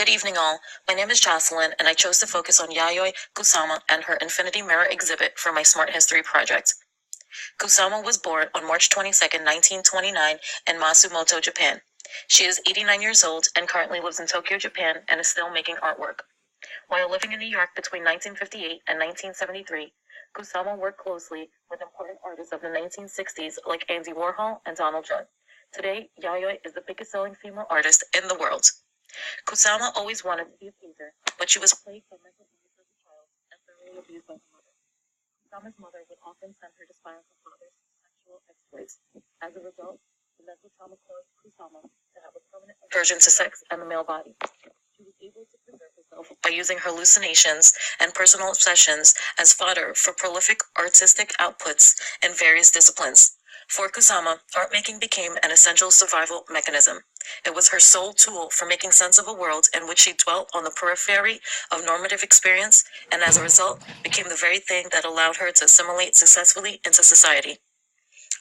Good evening all, my name is Jocelyn and I chose to focus on Yayoi Kusama and her Infinity Mirror exhibit for my Smart History project. Kusama was born on March 22, 1929 in Matsumoto, Japan. She is 89 years old and currently lives in Tokyo, Japan and is still making artwork. While living in New York between 1958 and 1973, Kusama worked closely with important artists of the 1960s like Andy Warhol and Donald Judd. Today, Yayoi is the biggest selling female artist in the world. Kusama always wanted to be a painter, but she was plagued by mental illness as a child and thoroughly abused by her mother. Kusama's mother would often send her to spy on her father's sexual exploits. As a result, the mental trauma caused Kusama to have a permanent aversion to sex and the male body. She was able to preserve herself by using hallucinations and personal obsessions as fodder for prolific artistic outputs in various disciplines. For Kusama, art making became an essential survival mechanism. It was her sole tool for making sense of a world in which she dwelt on the periphery of normative experience, and as a result, became the very thing that allowed her to assimilate successfully into society.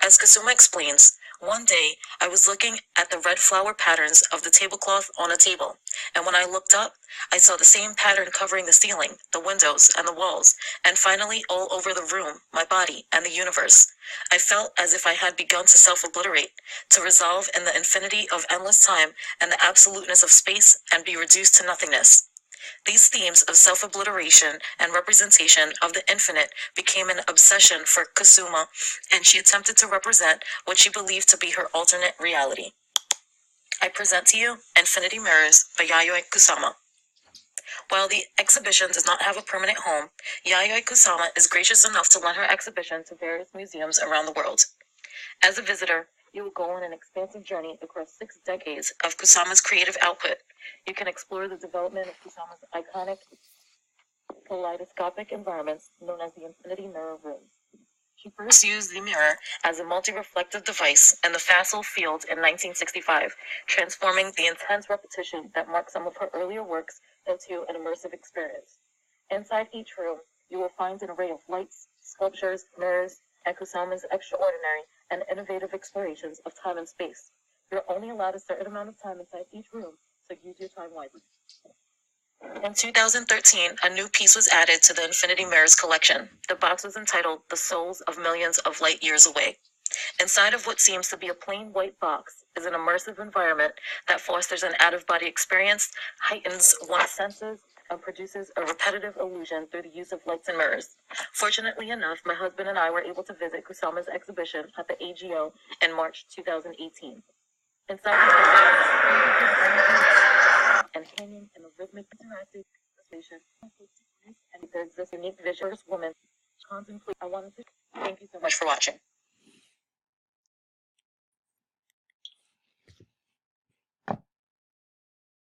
As Kusama explains, one day I was looking at the red flower patterns of the tablecloth on a table, and when I looked up, I saw the same pattern covering the ceiling, the windows, and the walls, and finally all over the room, my body, and the universe. I felt as if I had begun to self-obliterate, to resolve in the infinity of endless time and the absoluteness of space and be reduced to nothingness. These themes of self-obliteration and representation of the infinite became an obsession for Kusama, and she attempted to represent what she believed to be her alternate reality. I present to you Infinity Mirrors by Yayoi Kusama. While the exhibition does not have a permanent home, Yayoi Kusama is gracious enough to lend her exhibition to various museums around the world. As a visitor, you will go on an expansive journey across 6 decades of Kusama's creative output. You can explore the development of Kusama's iconic kaleidoscopic environments known as the Infinity Mirror Room. She first used the mirror as a multi-reflective device in the facile field in 1965, transforming the intense repetition that marked some of her earlier works into an immersive experience. Inside each room, you will find an array of lights, sculptures, mirrors, and Kusama's extraordinary and innovative explorations of time and space. You're only allowed a certain amount of time inside each room, so use your time wisely. In 2013, a new piece was added to the Infinity Mirrors collection. The box was entitled The Souls of Millions of Light Years Away. Inside of what seems to be a plain white box is an immersive environment that fosters an out-of-body experience, heightens one's senses, and produces a repetitive illusion through the use of lights and mirrors. Fortunately enough, my husband and I were able to visit Kusama's exhibition at the AGO in March 2018. Inside the and hanging in a rhythmic interactive conversation, and there exists a unique visual woman contemplate. I wanted to thank you so much for watching.